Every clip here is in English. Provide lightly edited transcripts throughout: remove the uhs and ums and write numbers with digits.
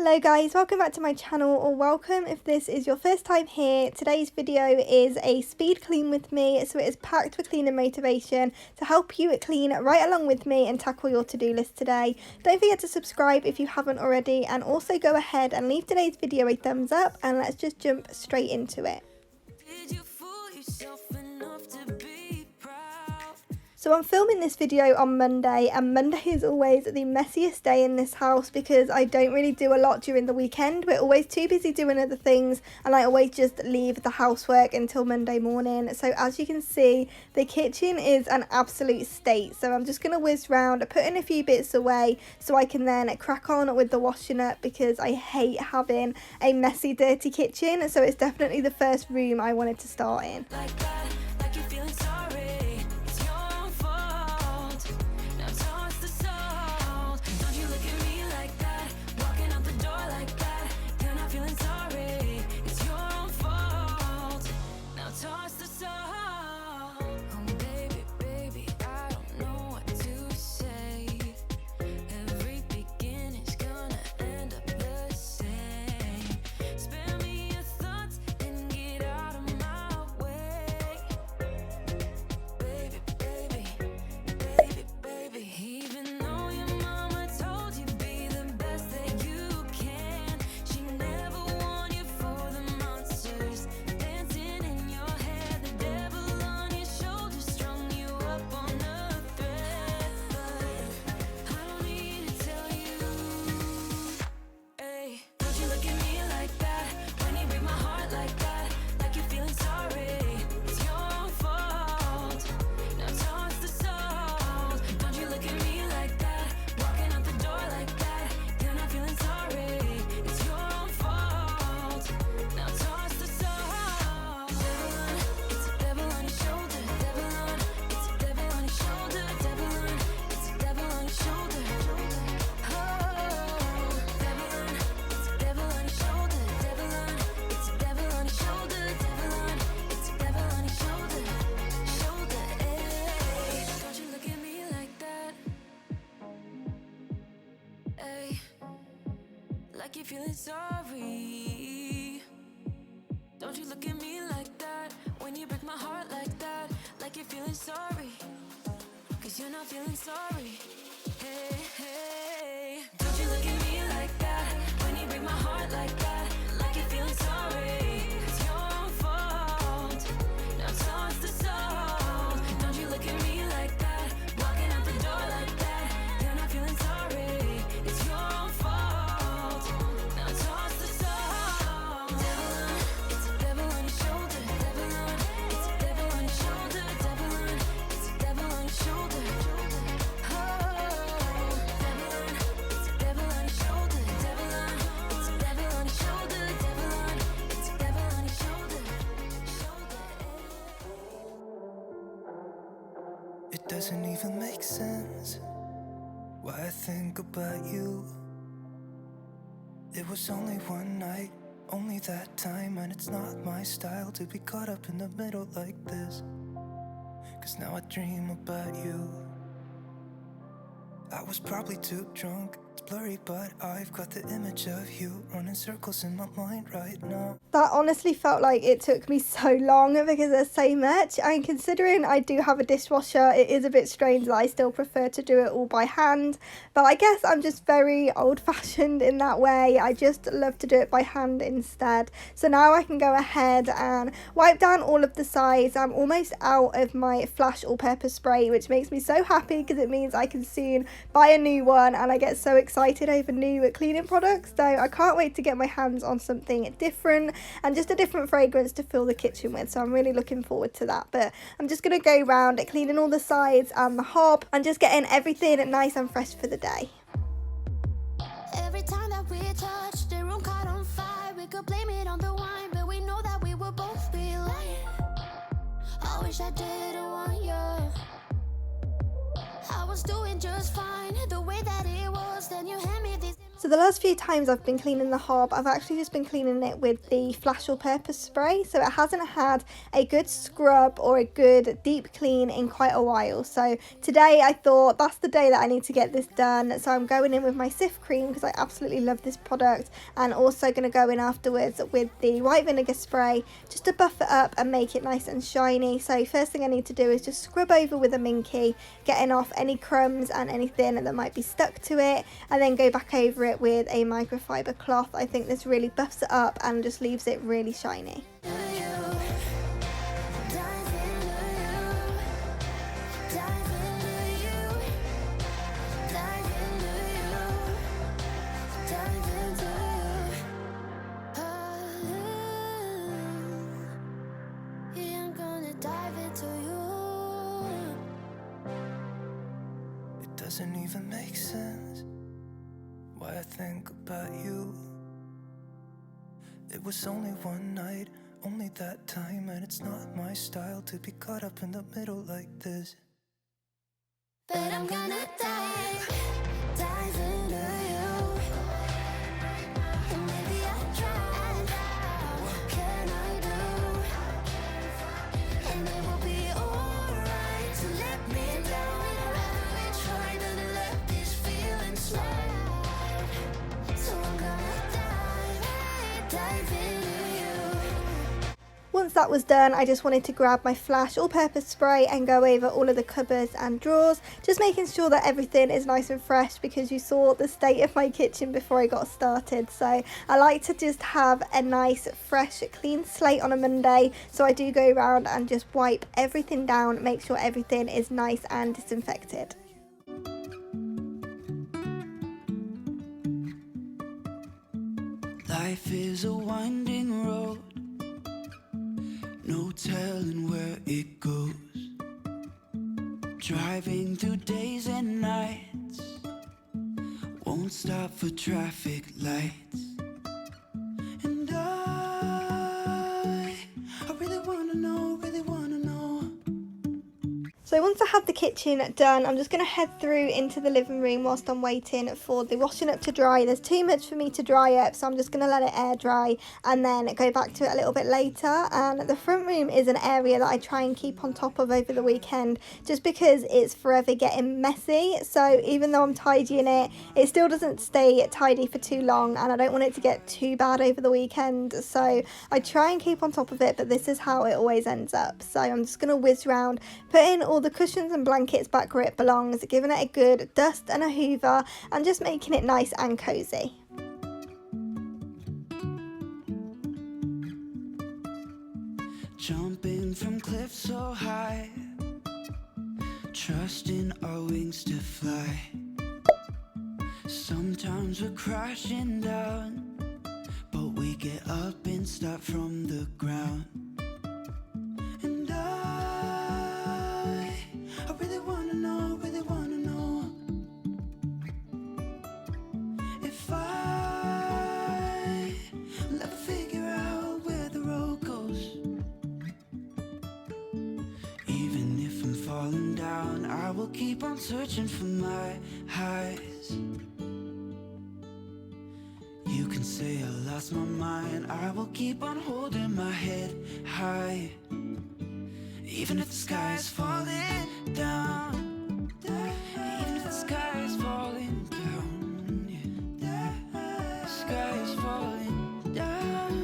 Hello guys, welcome back to my channel, or welcome if this is your first time here. Today's video is a speed clean with me, so it is packed with cleaning motivation to help you clean right along with me and tackle your to-do list today. Don't forget to subscribe if you haven't already, and also go ahead and leave today's video a thumbs up, and let's just jump straight into it. So I'm filming this video on Monday, and Monday is always the messiest day in this house because I don't really do a lot during the weekend. We're always too busy doing other things, and I always just leave the housework until Monday morning. So as you can see, the kitchen is an absolute state. So I'm just going to whiz round, putting a few bits away so I can then crack on with the washing up, because I hate having a messy, dirty kitchen. So it's definitely the first room I wanted to start in. Like you're feeling sorry. Don't you look at me like that when you break my heart like that. Like you're feeling sorry, 'cause you're not feeling sorry. Hey, hey. Don't you look at me like that when you break my heart like that. Like you're feeling sorry. It's your own fault. Now toss the salt. Don't you look at me like that, walking out the door like that. You're not feeling sorry. It's your own fault. It doesn't even make sense why I think about you. It was only one night, only that time, and it's not my style to be caught up in the middle like this. 'Cause now I dream about you. I was probably too drunk, it's blurry, but I've got the image of you running circles in my mind right now. That honestly felt like it took me so long because there's so much, and considering I do have a dishwasher, it is a bit strange that I still prefer to do it all by hand. But I guess I'm just very old-fashioned in that way. I just love to do it by hand instead. So now I can go ahead and wipe down all of the sides. I'm almost out of my Flash all-purpose spray, which makes me so happy because it means I can soon buy a new one, and I get so excited over new cleaning products. So I can't wait to get my hands on something different and just a different fragrance to fill the kitchen with. So I'm really looking forward to that. But I'm just going to go around cleaning all the sides and the hob and just getting everything nice and fresh for the day. Every time that we touch, the room caught on fire. We could blame it on the wine, but we know that we will both be lying. I wish I didn't want you. I was doing just fine the way that it was. Then you hand me this. So the last few times I've been cleaning the hob, I've actually just been cleaning it with the Flash all-purpose spray, so it hasn't had a good scrub or a good deep clean in quite a while. So today I thought that's the day that I need to get this done, so I'm going in with my Cif cream because I absolutely love this product, and also going to go in afterwards with the white vinegar spray just to buff it up and make it nice and shiny. So first thing I need to do is just scrub over with a minky, getting off any crumbs and anything that might be stuck to it, and then go back over it with a microfiber cloth. I think this really buffs it up and just leaves it really shiny. It doesn't even make sense why I think about you. It was only one night, only that time, and it's not my style to be caught up in the middle like this. But I'm gonna dive into you. And maybe I tried. What can I do? And it will be alright to let me down. We try to let these feelings slide. So I'm gonna dive into you. Once that was done, I just wanted to grab my Flash all-purpose spray and go over all of the cupboards and drawers, just making sure that everything is nice and fresh, because you saw the state of my kitchen before I got started. So I like to just have a nice, fresh, clean slate on a Monday. So I do go around and just wipe everything down, make sure everything is nice and disinfected. Life is a winding road, no telling where it goes. Driving through days and nights, won't stop for traffic lights. And I really wanna know, really wanna know. So once I had the kitchen done, I'm just going to head through into the living room whilst I'm waiting for the washing up to dry. There's too much for me to dry up, so I'm just going to let it air dry and then go back to it a little bit later. And the front room is an area that I try and keep on top of over the weekend, just because it's forever getting messy. So even though I'm tidying it, it still doesn't stay tidy for too long, and I don't want it to get too bad over the weekend. So I try and keep on top of it, but this is how it always ends up. So I'm just going to whiz round, putting all the cushions and blankets back where it belongs, giving it a good dust and a hoover, and just making it nice and cozy. Jumping from cliffs so high, trusting our wings to fly. Sometimes we're crashing down, but we get up and start from the ground. And I really wanna know, really wanna know if I will ever figure out where the road goes. Even if I'm falling down, I will keep on searching for my highs. You can say I lost my mind, I will keep on holding my head high. Even if the sky is falling down, even if the sky is falling down, yeah. The sky is falling down.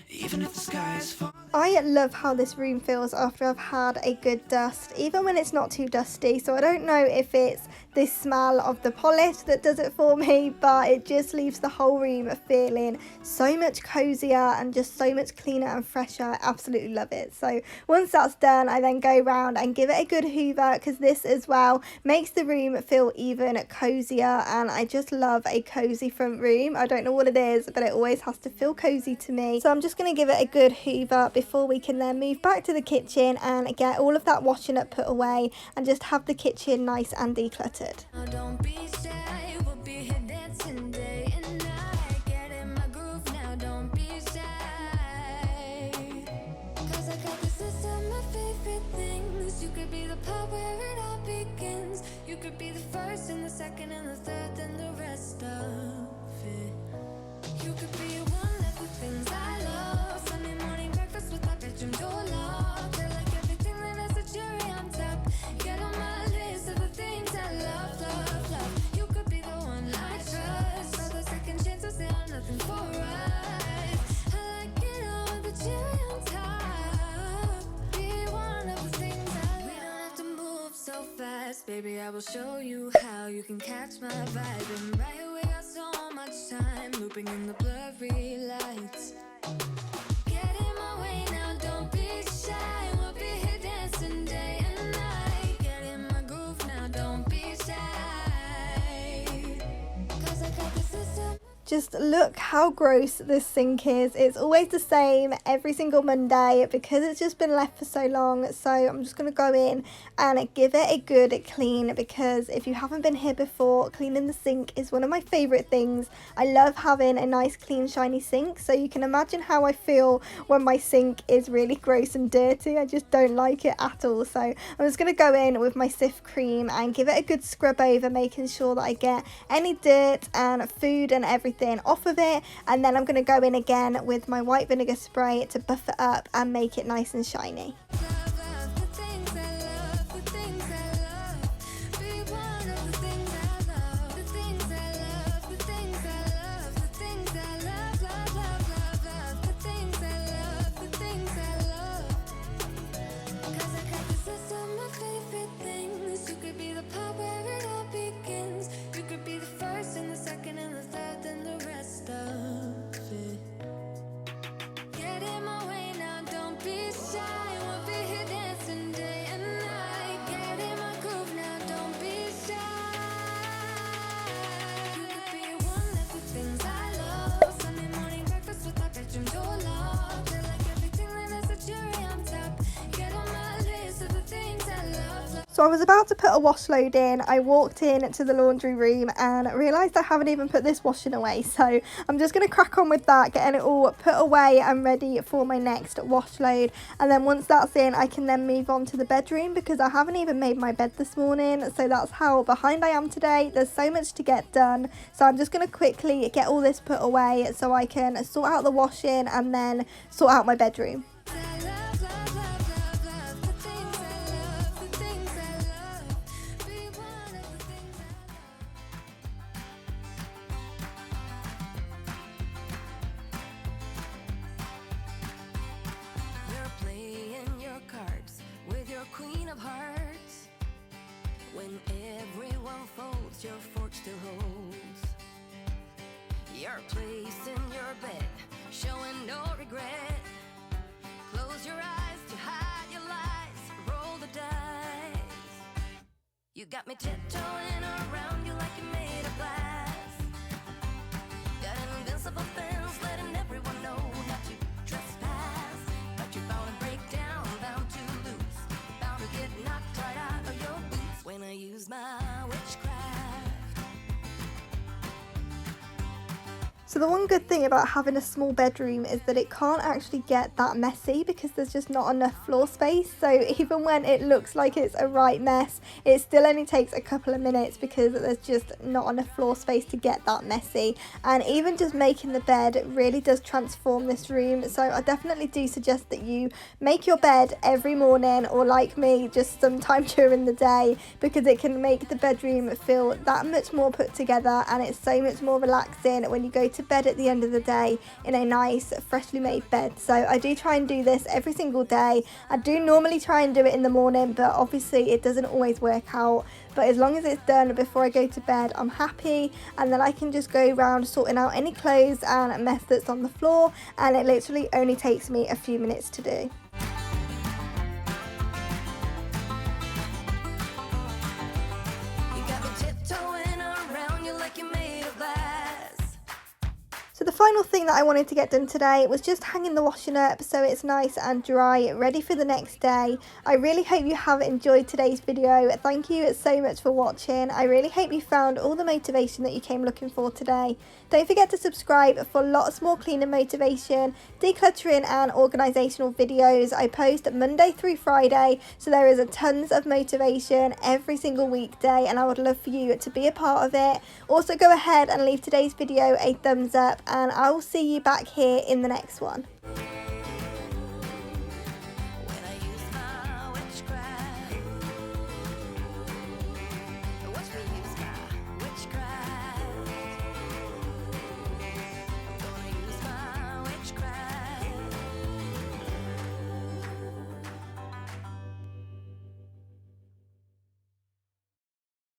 Even if the sky is falling. I love how this room feels after I've had a good dust, even when it's not too dusty. So I don't know if it's the smell of the polish that does it for me, but it just leaves the whole room feeling so much cozier and just so much cleaner and fresher. I absolutely love it. So once that's done, I then go around and give it a good hoover, because this as well makes the room feel even cozier, and I just love a cozy front room. I don't know what it is, but it always has to feel cozy to me. So I'm just going to give it a good hoover before we can then move back to the kitchen and get all of that washing up put away and just have the kitchen nice and decluttered. Oh, don't be shy, we'll be here dancing day and night. I will show you how you can catch my vibe. And right away, got so much time looping in the blurry lights. Get in my way now, don't be shy. We'll be here dancing day and night. Get in my groove now, don't be shy. 'Cause I got the system. Just look how gross this sink is. It's always the same every single Monday because it's just been left for so long. So I'm just going to go in and give it a good clean, because if you haven't been here before, cleaning the sink is one of my favourite things. I love having a nice clean shiny sink, so you can imagine how I feel when my sink is really gross and dirty. I just don't like it at all. So I'm just going to go in with my Cif cream and give it a good scrub over, making sure that I get any dirt and food and everything off of it, and then I'm going to go in again with my white vinegar spray to buff it up and make it nice and shiny. So I was about to put a wash load in. I walked in to the laundry room and realised I haven't even put this washing away. So I'm just going to crack on with that, getting it all put away and ready for my next wash load. And then once that's in, I can then move on to the bedroom, because I haven't even made my bed this morning. So that's how behind I am today. There's so much to get done. So I'm just going to quickly get all this put away so I can sort out the washing and then sort out my bedroom. Queen of hearts, when everyone folds, your fork still holds your place in your bed, showing no regret. Close your eyes to hide your lies, roll the dice. You got me tiptoeing around you like you're made of glass. Got an invincible fence, letting everyone know not to trespass. But you're bound to break down, bound to lose, get knocked right out of your boots when I use my witchcraft. So the one good thing about having a small bedroom is that it can't actually get that messy, because there's just not enough floor space. So even when it looks like it's a right mess, it still only takes a couple of minutes because there's just not enough floor space to get that messy. And even just making the bed really does transform this room. So I definitely do suggest that you make your bed every morning, or like me, just sometime during the day, because it can make the bedroom feel that much more put together, and it's so much more relaxing when you go to bed at the end of the day in a nice freshly made bed. So I do try and do this every single day. I do normally try and do it in the morning, but obviously it doesn't always work out. But as long as it's done before I go to bed, I'm happy, and then I can just go around sorting out any clothes and mess that's on the floor, and it literally only takes me a few minutes to do. So the final thing that I wanted to get done today was just hanging the washing up so it's nice and dry, ready for the next day. I really hope you have enjoyed today's video. Thank you so much for watching. I really hope you found all the motivation that you came looking for today. Don't forget to subscribe for lots more cleaning motivation, decluttering and organisational videos. I post Monday through Friday, so there is tons of motivation every single weekday, and I would love for you to be a part of it. Also, go ahead and leave today's video a thumbs up, and I will see you back here in the next one.